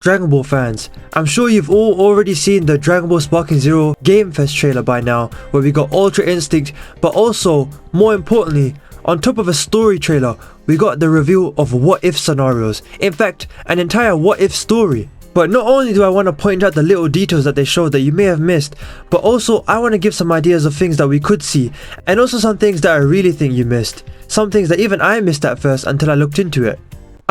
Dragon Ball fans, I'm sure you've all already seen the Dragon Ball Sparking Zero Game Fest trailer by now, where we got Ultra Instinct, but also, more importantly, on top of a story trailer, we got the reveal of what if scenarios. In fact, an entire what if story. But not only do I want to point out the little details that they showed that you may have missed, but also I want to give some ideas of things that we could see, and also some things that I really think you missed. Some things that even I missed at first until I looked into it.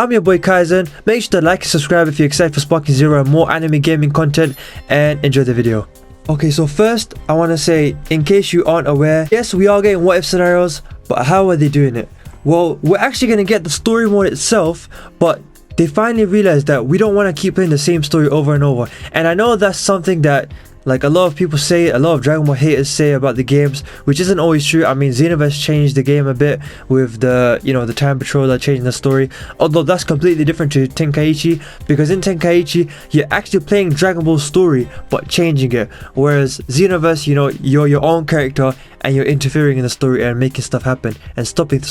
I'm your boy Kaizen. Make sure to like and subscribe if you're excited for Sparking Zero and more anime gaming content, and enjoy the video. Okay, so first I want to say, in case you aren't aware, yes, we are getting what if scenarios, but how are they doing it? Well, we're actually going to get the story mode itself, but they finally realized that we don't want to keep playing the same story over and over. And I know that's something that like a lot of people say, a lot of Dragon Ball haters say about the games, which isn't always true. I mean, Xenoverse changed the game a bit with the, the Time Patroller changing the story. Although that's completely different to Tenkaichi, because in Tenkaichi, you're actually playing Dragon Ball's story, but changing it. Whereas Xenoverse, you're your own character, and you're interfering in the story and making stuff happen, and stopping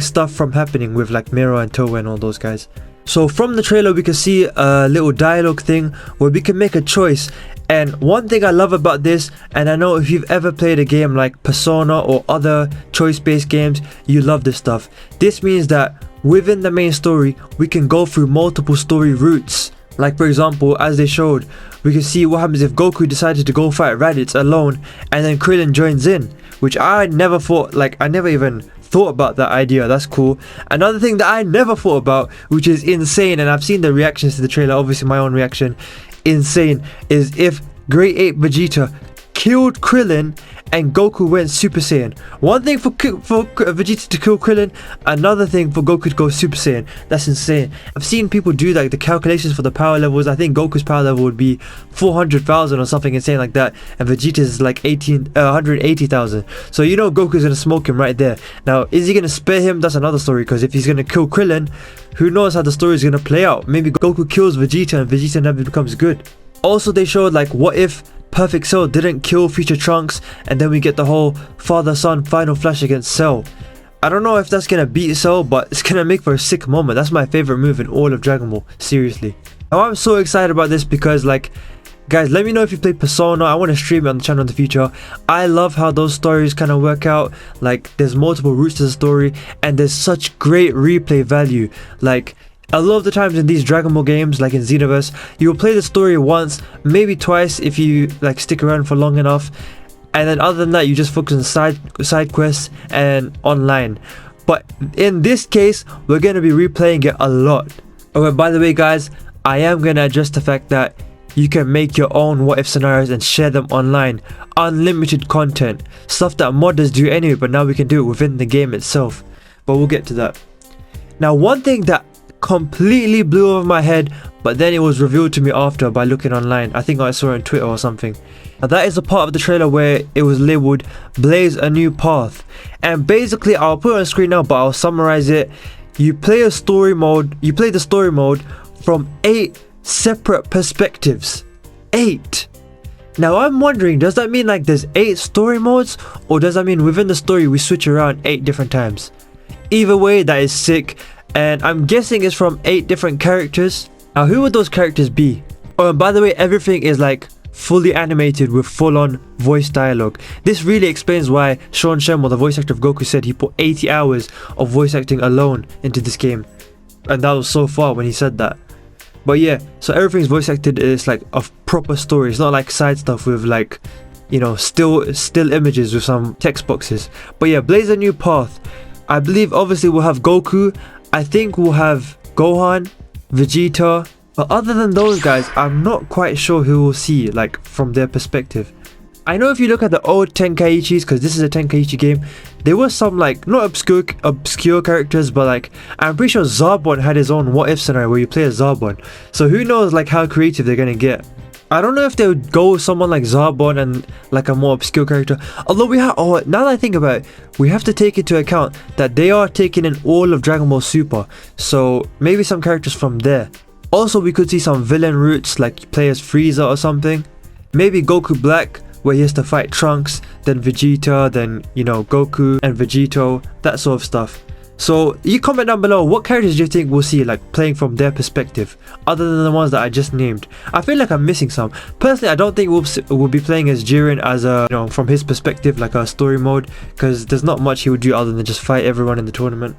stuff from happening with like Miro and Towa and all those guys. So from the trailer, we can see a little dialogue thing where we can make a choice. And one thing I love about this, and I know if you've ever played a game like Persona or other choice-based games, you love this stuff. This means that within the main story, we can go through multiple story routes. Like for example, as they showed, we can see what happens if Goku decided to go fight Raditz alone and then Krillin joins in, which I never thought, I never even thought about that idea. That's cool. Another thing that I never thought about, which is insane, and I've seen the reactions to the trailer, obviously my own reaction, insane, is if Great Ape Vegeta killed Krillin and Goku went Super Saiyan. One thing for Vegeta to kill Krillin, another thing for Goku to go Super Saiyan. That's insane. I've seen people do like the calculations for the power levels. I think Goku's power level would be 400,000 or something insane like that, and Vegeta's like 180,000. So Goku's gonna smoke him right there. Now, is he gonna spare him? That's another story, because if he's gonna kill Krillin, who knows how the story is gonna play out. Maybe Goku kills Vegeta and Vegeta never becomes good. Also, they showed like what if Perfect Cell didn't kill future Trunks, and then we get the whole father-son final flash against Cell. I don't know if that's gonna beat Cell, but it's gonna make for a sick moment. That's my favorite move in all of Dragon Ball, seriously. Now I'm so excited about this because guys, let me know if you play Persona. I want to stream it on the channel in the future. I love how those stories kind of work out. Like, there's multiple routes to the story, and there's such great replay value. Like, a lot of the times in these Dragon Ball games, like in Xenoverse, you will play the story once, maybe twice if you stick around for long enough, and then other than that you just focus on side quests and online. But in this case, we're going to be replaying it a lot. Oh, and by the way guys, I am going to address the fact that you can make your own what if scenarios and share them online. Unlimited content, stuff that modders do anyway, but now we can do it within the game itself. But we'll get to that. Now, one thing that completely blew over my head, but then it was revealed to me after by looking online. I think I saw it on Twitter or something. Now, that is a part of the trailer where it was labeled Blaze a New Path. And basically, I'll put it on screen now, but I'll summarize it. You play the story mode from 8 separate perspectives. 8. Now I'm wondering, does that mean there's 8 story modes, or does that mean within the story we switch around 8 different times? Either way, that is sick. And I'm guessing it's from 8 different characters. Now, who would those characters be? Oh, and by the way, everything is fully animated with full-on voice dialogue. This really explains why Sean Shenmue, the voice actor of Goku, said he put 80 hours of voice acting alone into this game. And that was so far when he said that. But yeah, so everything's voice acted. It's a proper story. It's not like side stuff with still images with some text boxes. But yeah, Blaze a New Path. I believe obviously we'll have Goku. I think we'll have Gohan, Vegeta, but other than those guys, I'm not quite sure who we'll see, from their perspective. I know if you look at the old Tenkaichis, because this is a Tenkaichi game, there were some not obscure characters, but I'm pretty sure Zarbon had his own what if scenario where you play as Zarbon. So who knows how creative they're gonna get. I don't know if they would go with someone like Zarbon and a more obscure character. Although now that I think about it, we have to take into account that they are taking in all of Dragon Ball Super. So maybe some characters from there. Also, we could see some villain routes, like play as Frieza or something. Maybe Goku Black, where he has to fight Trunks, then Vegeta, then Goku and Vegito, that sort of stuff. So you comment down below, what characters do you think we'll see like playing from their perspective, other than the ones that I just named? I feel like I'm missing some. Personally, I don't think we'll be playing as Jiren as a, you know, from his perspective, like a story mode, because there's not much he would do other than just fight everyone in the tournament.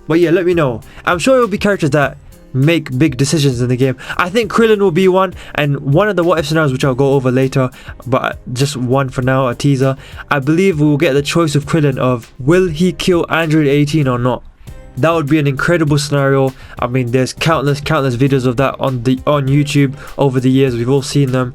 But yeah, let me know. I'm sure it will be characters that make big decisions in the game. I think Krillin will be one, and one of the what if scenarios which I'll go over later, but just one for now, a teaser. I believe we will get the choice of Krillin of will he kill Android 18 or not. That would be an incredible scenario. I mean, there's countless videos of that on YouTube over the years. We've all seen them.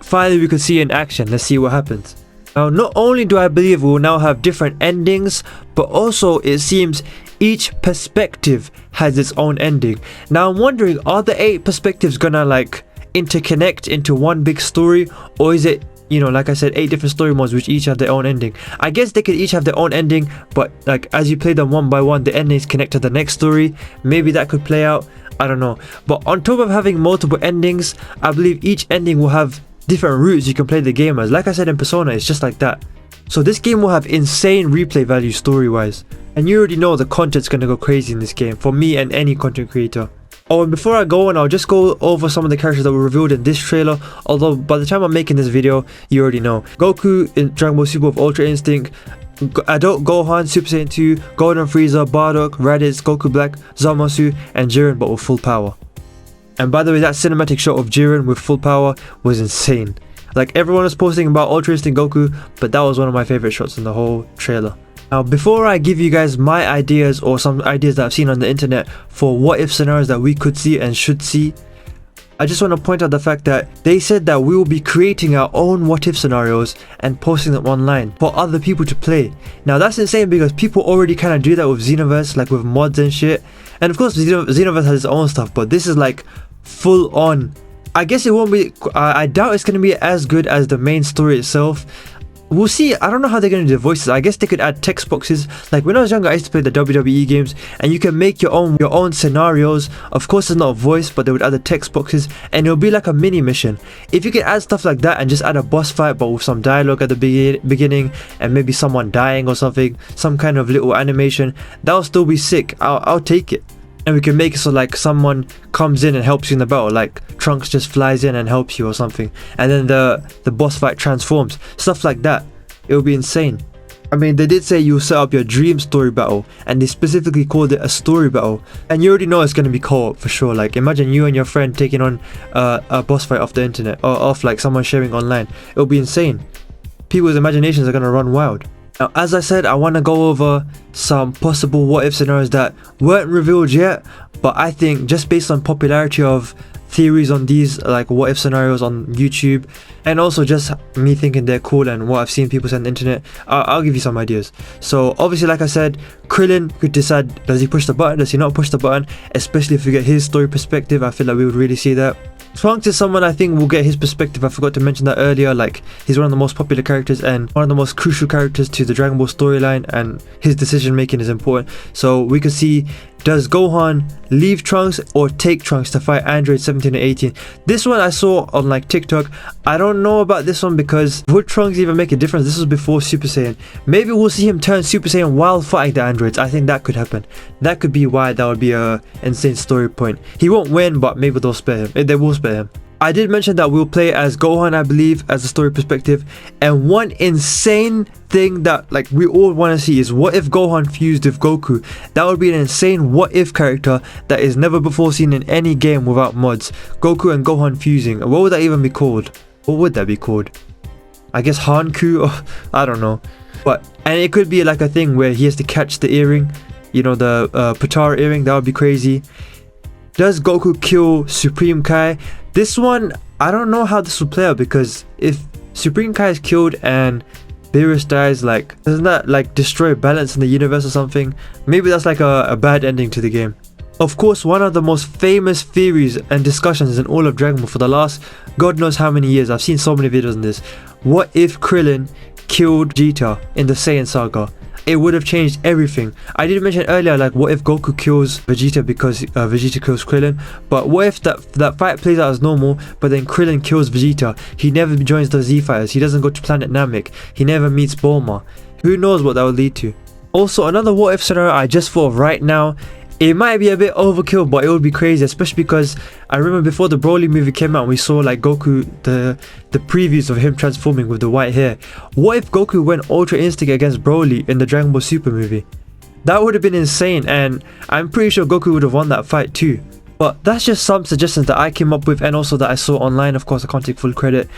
Finally, we could see it in action. Let's see what happens. Now, not only do I believe we will now have different endings, but also it seems each perspective has its own ending. Now I'm wondering, are the 8 perspectives gonna like interconnect into one big story, or is it, you know, like I said, 8 different story modes which each have their own ending? I guess they could each have their own ending, but like as you play them one by one, the endings connect to the next story. Maybe that could play out, I don't know. But on top of having multiple endings, I believe each ending will have different routes you can play the game as. Like I said in Persona, it's just like that. So this game will have insane replay value story wise, and you already know the content's gonna go crazy in this game for me and any content creator. Oh, and before I go on, I'll just go over some of the characters that were revealed in this trailer, although by the time I'm making this video, you already know. Goku in Dragon Ball Super with Ultra Instinct, Adult Gohan, Super Saiyan 2, Golden Frieza, Bardock, Raditz, Goku Black, Zamasu, and Jiren but with full power. And by the way, that cinematic shot of Jiren with full power was insane. Like, everyone was posting about Ultra Instinct Goku, but that was one of my favorite shots in the whole trailer. Now, before I give you guys my ideas or some ideas that I've seen on the internet for what if scenarios that we could see and should see, I just want to point out the fact that they said that we will be creating our own what if scenarios and posting them online for other people to play. Now that's insane because people already kind of do that with Xenoverse, like with mods and shit. And of course Xenoverse has its own stuff, but this is like full on. I guess it won't be, I doubt it's going to be as good as the main story itself. We'll see. I don't know how they're going to do the voices. I guess they could add text boxes. Like when I was younger, I used to play the WWE games, and you can make your own scenarios. Of course, it's not a voice, but they would add the text boxes, and it'll be like a mini mission. If you could add stuff like that and just add a boss fight, but with some dialogue at the beginning, and maybe someone dying or something, some kind of little animation, that'll still be sick. I'll take it. And we can make it so like someone comes in and helps you in the battle, like Trunks just flies in and helps you or something, and then the boss fight transforms, stuff like that. It will be insane. I mean, they did say you'll set up your dream story battle, and they specifically called it a story battle, and you already know it's going to be co-op for sure. Like imagine you and your friend taking on a boss fight off the internet, or off like someone sharing online. It'll be insane. People's imaginations are going to run wild. Now, as I said, I want to go over some possible what if scenarios that weren't revealed yet, but I think just based on popularity of theories on these like what if scenarios on YouTube, and also just me thinking they're cool and what I've seen people say on the internet, I'll give you some ideas. So obviously, like I said, Krillin could decide, does he push the button, does he not push the button, especially if you get his story perspective. I feel like we would really see that. Trunks is someone I think will get his perspective. I forgot to mention that earlier. Like, he's one of the most popular characters and one of the most crucial characters to the Dragon Ball storyline, and his decision making is important. So we could see, does Gohan leave Trunks or take Trunks to fight Android 17 and 18? This one I saw on like TikTok. I don't know about this one because would Trunks even make a difference? This was before Super Saiyan. Maybe we'll see him turn Super Saiyan while fighting the androids. I think that could happen. That could be why that would be a insane story point. He won't win, but maybe they'll spare him. They will spare him. I did mention that we'll play as Gohan, I believe, as a story perspective. And one insane thing that like we all want to see is what if Gohan fused with Goku? That would be an insane what if character that is never before seen in any game without mods. Goku and Gohan fusing. What would that even be called? What would that be called? I guess Hanku, or I don't know. And it could be like a thing where he has to catch the earring, you know, the Patara earring. That would be crazy. Does Goku kill Supreme Kai? This one, I don't know how this will play out, because if Supreme Kai is killed and Beerus dies, like, doesn't that like destroy balance in the universe or something? Maybe that's like a bad ending to the game. Of course, one of the most famous theories and discussions in all of Dragon Ball for the last God knows how many years, I've seen so many videos on this. What if Krillin killed Vegeta in the Saiyan saga? It would have changed everything. I did mention earlier, like, what if Goku kills Vegeta because Vegeta kills Krillin? But what if that fight plays out as normal, but then Krillin kills Vegeta? He never joins the Z Fighters. He doesn't go to Planet Namek. He never meets Bulma. Who knows what that would lead to? Also, another what if scenario I just thought of right now. It might be a bit overkill, but it would be crazy, especially because I remember before the Broly movie came out, we saw like Goku, the previews of him transforming with the white hair. What if Goku went Ultra Instinct against Broly in the Dragon Ball Super movie? That would have been insane, and I'm pretty sure Goku would have won that fight too. But that's just some suggestions that I came up with, and also that I saw online. Of course, I can't take full credit.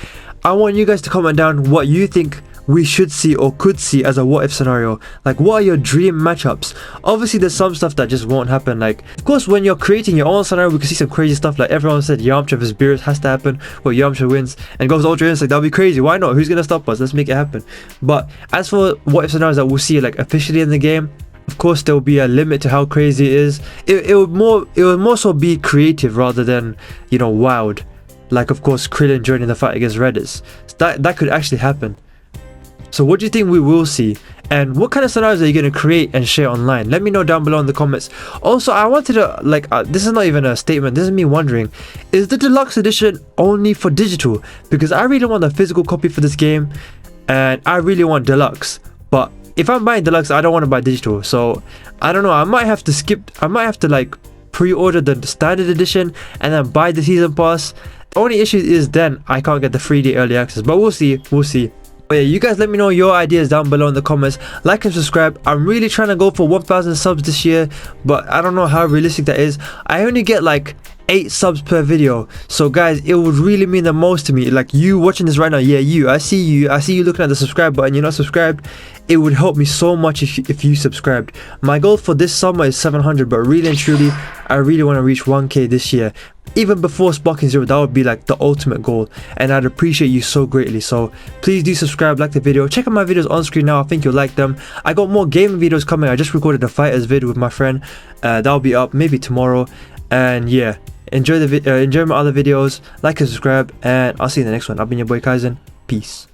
I want you guys to comment down what you think we should see or could see as a what if scenario. Like, what are your dream matchups? Obviously there's some stuff that just won't happen. Like, of course, when you're creating your own scenario, we can see some crazy stuff. Like everyone said Yamcha vs Beerus has to happen, where Yamcha wins and goes Ultra Instinct. That'll be crazy. Why not? Who's gonna stop us? Let's make it happen. But as for what if scenarios that we'll see like officially in the game, of course there will be a limit to how crazy it is. It would more so be creative rather than, you know, wild. Like, of course, Krillin joining the fight against Redis. That could actually happen. So what do you think we will see? And what kind of scenarios are you going to create and share online? Let me know down below in the comments. Also, I wanted to, like, this is not even a statement, this is me wondering, is the deluxe edition only for digital? Because I really want a physical copy for this game, and I really want deluxe. But if I'm buying deluxe, I don't want to buy digital. So I don't know, I might have to like pre-order the standard edition and then buy the season pass. The only issue is then I can't get the 3-day early access, but we'll see. But yeah, you guys let me know your ideas down below in the comments. Like and subscribe. I'm really trying to go for 1,000 subs this year, but I don't know how realistic that is. I only get like 8 subs per video. So guys, it would really mean the most to me. Like you watching this right now, yeah, I see you looking at the subscribe button, you're not subscribed. It would help me so much if you subscribed. My goal for this summer is 700, but really and truly, I really want to reach 1k this year. Even before Sparking Zero, that would be like the ultimate goal, and I'd appreciate you so greatly. So please do subscribe, like the video, check out my videos on screen now. I think you'll like them. I got more gaming videos coming. I just recorded a fighterz video with my friend. That'll be up maybe tomorrow. And yeah, enjoy my other videos, like and subscribe, and I'll see you in the next one. I've been your boy Kaizen. Peace.